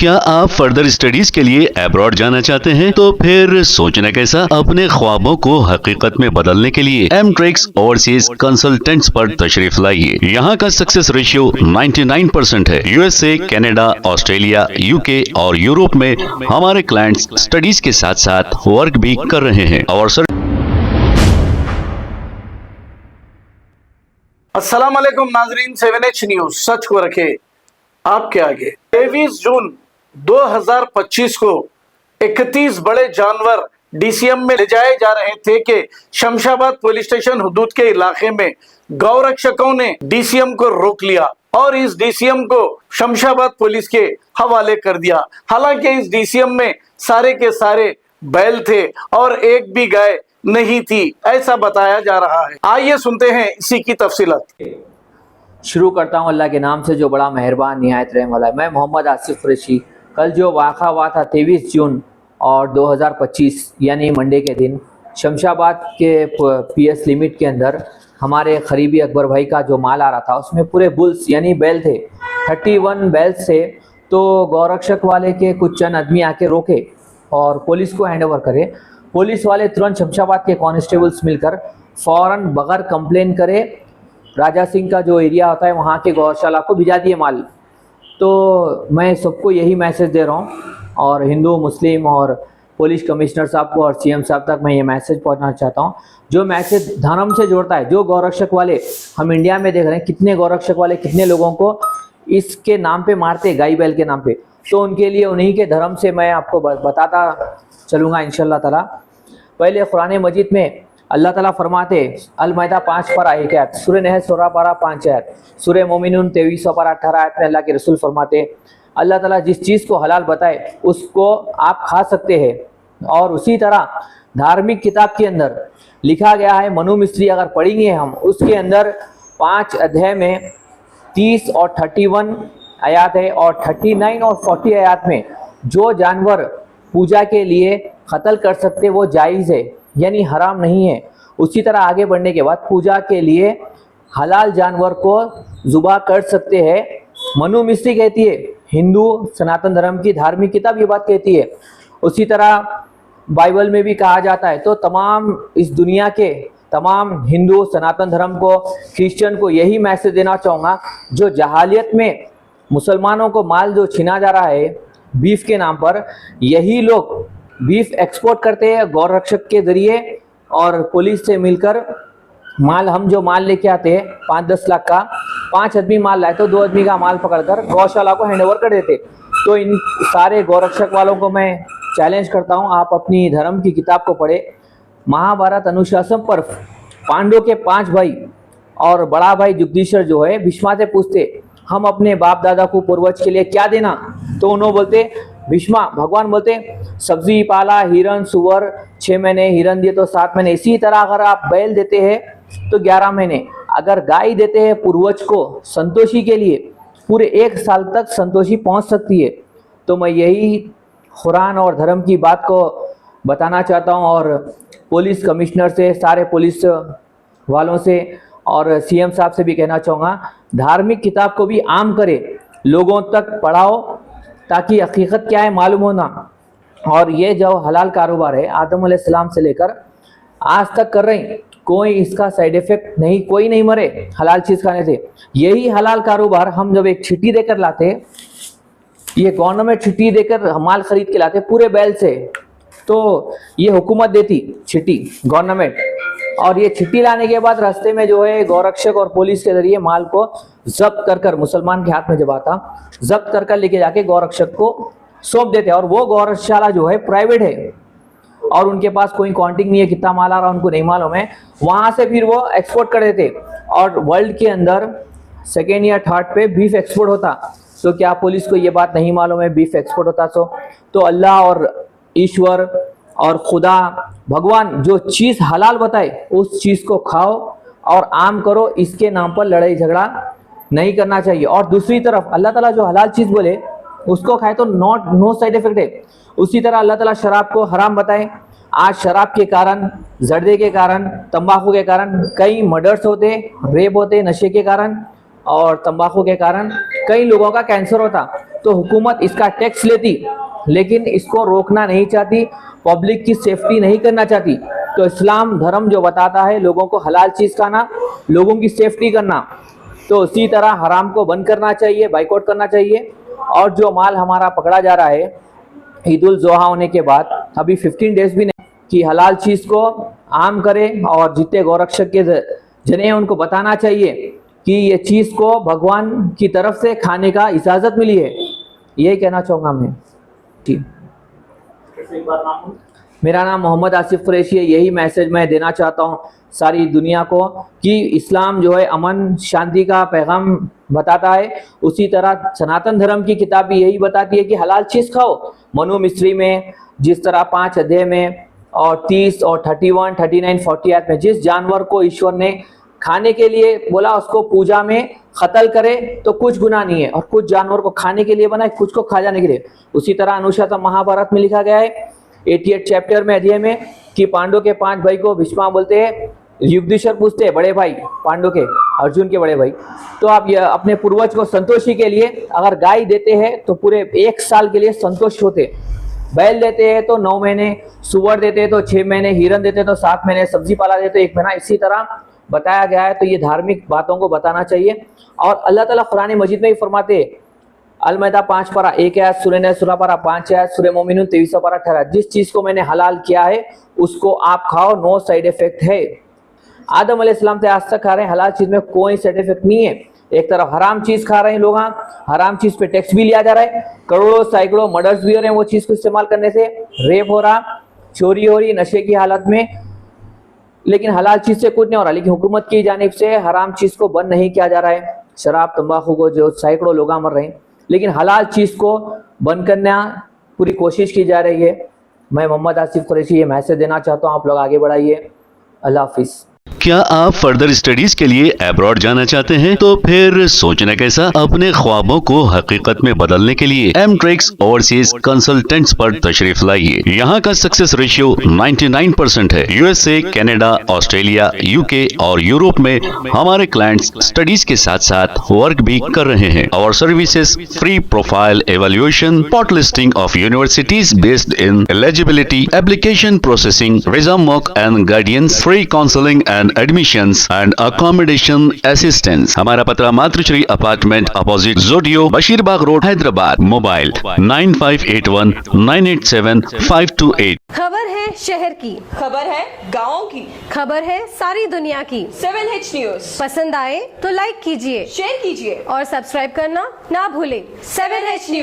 क्या आप further studies के लिए अब्रॉड जाना चाहते हैं? तो फिर सोचना कैसा, अपने ख्वाबों को हकीकत में बदलने के लिए एमट्रिक्स ओवरसीज कंसल्टेंट्स पर तशरीफ लाइए। यहाँ का सक्सेस रेशियो 99% है। यूएसए, कनाडा, ऑस्ट्रेलिया, यूके और यूरोप में हमारे क्लाइंट्स स्टडीज के साथ साथ वर्क भी कर रहे हैं और अस्सलाम वालेकुम नाजरीन, 7H न्यूज सच को रखे आपके आगे। 23 जून 2025 को 31 बड़े जानवर डीसीएम में ले जाए जा रहे थे कि शमशाबाद पुलिस स्टेशन हुदूद के इलाके में गौरक्षकों ने डीसीएम को रोक लिया और इस डीसीएम को शमशाबाद पुलिस के हवाले कर दिया। हालांकि इस डीसीएम में सारे के सारे बैल थे और एक भी गाय नहीं थी, ऐसा बताया जा रहा है। आइए सुनते हैं इसी की तफसीलात। शुरू करता हूँ अल्लाह के नाम से जो बड़ा मेहरबान निहायत रहम वाला है। मैं मोहम्मद आसिफ कुरैशी। कल जो वाक़ा हुआ था 23 जून और 2025 यानी मंडे के दिन शमशाबाद के पीएस लिमिट के अंदर हमारे करीबी अकबर भाई का जो माल आ रहा था उसमें पूरे बुल्स यानी बैल थे, 31 बैल्स थे। तो गौरक्षक वाले के कुछ चंद आदमी आके रोके और पुलिस को हैंड ओवर करे। पुलिस वाले तुरंत शमशाबाद के कांस्टेबल्स मिलकर फ़ौरन बगैर कंप्लेन करे राजा सिंह का जो एरिया होता है वहाँ के गौशाला को भिजा दिए माल। तो मैं सबको यही मैसेज दे रहा हूँ और हिंदू मुस्लिम और पुलिस कमिश्नर साहब को और सीएम साहब तक मैं ये मैसेज पहुँचना चाहता हूँ। जो मैसेज धर्म से जोड़ता है, जो गौरक्षक वाले हम इंडिया में देख रहे हैं, कितने गौरक्षक वाले कितने लोगों को इसके नाम पे मारते, गाय बैल के नाम पे, तो उनके लिए उन्हीं के धर्म से मैं आपको बताता चलूँगा इंशाल्लाह ताला। पहले कुरान मजीद में अल्लाह ताला फरमाते अल मैदा 5 पारा 1 आयत, सूरह नहल 16 पारा 5 आयत, सूरह मोमिनून 23 पारा 18 आयत में अल्लाह के रसूल फरमाते अल्लाह ताला जिस चीज़ को हलाल बताए उसको आप खा सकते हैं। और उसी तरह धार्मिक किताब के अंदर लिखा गया है, मनु मिस्री अगर पढ़ेंगे हम, उसके अंदर 5 अध्याय में 30 और 31 आयात है और 39 और 40 आयात में जो जानवर पूजा के लिए कत्ल कर सकते वो जायज़ है यानी हराम नहीं है। उसी तरह आगे बढ़ने के बाद पूजा के लिए हलाल जानवर को ज़ुबा कर सकते हैं। मनु मिस्री कहती है, हिंदू सनातन धर्म की धार्मिक किताब ये बात कहती है। उसी तरह बाइबल में भी कहा जाता है। तो तमाम इस दुनिया के तमाम हिंदू सनातन धर्म को, क्रिश्चियन को यही मैसेज देना चाहूँगा, जो जहालियत में मुसलमानों को माल जो छीना जा रहा है बीफ के नाम पर, यही लोग बीफ एक्सपोर्ट करते हैं गौरक्षक के जरिए और पुलिस से मिलकर माल, हम जो माल लेके आते हैं 5-10 लाख का, 5 आदमी माल लाए तो 2 आदमी का माल पकड़कर गौशाला को हैंड ओवर कर देते। तो इन सारे गौरक्षक वालों को मैं चैलेंज करता हूं, आप अपनी धर्म की किताब को पढ़े। महाभारत अनुशासन पर्व, पांडव के 5 भाई और बड़ा भाई जुगदीशर जो है भीष्मा से पूछते हम अपने बाप दादा को पूर्वज के लिए क्या देना, तो उन्होंने बोलते भीष्मा, भगवान बोलते सब्जी पाला, हिरन सुअर 6 महीने, हिरन दिए तो 7 महीने। इसी तरह अगर आप बैल देते हैं तो 11 महीने, अगर गाय देते हैं पूर्वज को संतोषी के लिए, पूरे 1 साल तक संतोषी पहुंच सकती है। तो मैं यही कुरान और धर्म की बात को बताना चाहता हूं और पुलिस कमिश्नर से, सारे पुलिस वालों से और सीएम साहब से भी कहना चाहूँगा, धार्मिक किताब को भी आम करे, लोगों तक पढ़ाओ ताकि हकीकत क्या है मालूम होना। और ये जो हलाल कारोबार है आदम अलैहिस्सलाम से लेकर आज तक कर रहे हैं, कोई इसका साइड इफेक्ट नहीं, कोई नहीं मरे हलाल चीज़ खाने से। यही हलाल कारोबार हम जब एक चिट्ठी देकर लाते, ये गवर्नमेंट चिट्ठी देकर माल खरीद के लाते पूरे बैल से, तो ये हुकूमत देती चिट्ठी गवर्नमेंट, और ये चिट्ठी लाने के बाद रास्ते में जो है गौरक्षक और पुलिस के जरिए माल को जब्त कर मुसलमान के हाथ में जब आता, जब्त कर लेके जाके गौरक्षक को सौंप देते। और वो गौरक्षशाला जो है प्राइवेट है और उनके पास कोई काउंटिंग नहीं है कितना माल आ रहा उनको नहीं मालूम है, वहाँ से फिर वो एक्सपोर्ट कर देते और वर्ल्ड के अंदर 2nd या 3rd पे बीफ एक्सपोर्ट होता। तो क्या पुलिस को ये बात नहीं मालूम है बीफ एक्सपोर्ट होता? तो अल्लाह और ईश्वर और खुदा भगवान जो चीज़ हलाल बताए उस चीज़ को खाओ और आम करो, इसके नाम पर लड़ाई झगड़ा नहीं करना चाहिए। और दूसरी तरफ अल्लाह ताला जो हलाल चीज़ बोले उसको खाए तो नो साइड इफेक्ट है। उसी तरह अल्लाह ताला शराब को हराम बताए, आज शराब के कारण, जर्दे के कारण, तंबाकू के कारण कई मर्डर्स होते, रेप होते, नशे के कारण और तंबाकू के कारण कई लोगों का कैंसर होता। तो हुकूमत इसका टैक्स लेती, लेकिन इसको रोकना नहीं चाहती, पब्लिक की सेफ्टी नहीं करना चाहती। तो इस्लाम धर्म जो बताता है लोगों को हलाल चीज़ खाना, लोगों की सेफ्टी करना, तो उसी तरह हराम को बंद करना चाहिए, बाइकआउट करना चाहिए। और जो माल हमारा पकड़ा जा रहा है ईद उल ज़ुहा होने के बाद, अभी 15 डेज भी नहीं, कि हलाल चीज़ को आम करें और जितने गौरक्षक के जने हैं उनको बताना चाहिए कि ये चीज़ को भगवान की तरफ से खाने का इजाज़त मिली है। यही कहना चाहूँगा मैं जी। मेरा नाम मोहम्मद आसिफ कुरैशी है। यही मैसेज मैं देना चाहता हूँ सारी दुनिया को कि इस्लाम जो है अमन शांति का पैगाम बताता है, उसी तरह सनातन धर्म की किताब भी यही बताती है कि हलाल चीज़ खाओ। मनु मिस्री में जिस तरह 5 अध्याय में और 30 और 31, 39, 40 में जिस जानवर को ईश्वर ने खाने के लिए बोला उसको पूजा में कत्ल करे तो कुछ गुनाह नहीं है, और कुछ जानवर को खाने के लिए बनाए, कुछ को खा जाने के लिए। उसी तरह अनुशासन महाभारत में लिखा गया है 88 चैप्टर में अध्याय में कि पांडव के 5 भाई को भीष्मा बोलते हैं, युधिष्ठिर पूछते हैं बड़े भाई पांडव के, अर्जुन के बड़े भाई, तो आप ये अपने पूर्वज को संतोषी के लिए अगर गाय देते हैं तो पूरे 1 साल के लिए संतोष होते, बैल देते हैं तो 9 महीने, सुअर देते हैं तो 6 महीने, हिरन देते हैं तो 7 महीने, सब्जी पाला देते तो 1 महीना, इसी तरह बताया गया है। तो ये धार्मिक बातों को बताना चाहिए। और अल्लाह ताला कुरान मजीद में ही फरमाते हैं, अल-मैदा 5 पारा 1 आयत, सूरह सूरा पारा 5 आयत, सूरह मोमिनून 23 पारा 18, जिस चीज़ को मैंने हलाल किया है उसको आप खाओ, नो साइड इफेक्ट है। आदम अलैहिस्सलाम से आज तक खा रहे हैं, हलाल चीज़ में कोई साइड इफेक्ट नहीं है। एक तरफ हराम चीज़ खा रहे हैं लोग, हराम चीज़ पे टैक्स भी लिया जा रहा है, करोड़ों सैकड़ों मर्डर्स भी हो रहे हैं वो चीज़ को इस्तेमाल करने से, रेप हो रहा, चोरी हो रही नशे की हालत में, लेकिन हलाल चीज़ से कुछ नहीं हो रहा। लेकिन हुकूमत की जानिब से हराम चीज़ को बंद नहीं किया जा रहा है। शराब तंबाकू को जो सैकड़ों लोग मर रहे हैं, लेकिन हलाल चीज़ को बंद करना पूरी कोशिश की जा रही है। मैं मोहम्मद आसिफ कुरैशी ये मैसेज देना चाहता हूँ, आप लोग आगे बढ़ाइए। अल्लाह हाफिज़। क्या आप फर्दर स्टडीज के लिए अब्रॉड जाना चाहते हैं? तो फिर सोचना कैसा, अपने ख्वाबों को हकीकत में बदलने के लिए एमट्रिक्स ओवरसीज कंसल्टेंट्स पर तशरीफ लाइए। यहाँ का सक्सेस रेशियो 99% है। यूएसए, कनाडा, ऑस्ट्रेलिया, यूके और यूरोप में हमारे क्लाइंट्स स्टडीज के साथ साथ वर्क भी कर रहे हैं। और services free profile evaluation, spot listing of universities based in eligibility, application processing, visa mock and guidance, free counselling and admissions and accommodation assistance. हमारा पता मातृश्री अपार्टमेंट अपोजिट जोडियो, बशीरबाग रोड, हैदराबाद। मोबाइल 9581987528। खबर है शहर की, खबर है गाँव की, खबर है सारी दुनिया की। 7H न्यूज पसंद आए तो लाइक कीजिए, शेयर कीजिए और सब्सक्राइब करना ना भूलें। 7H news.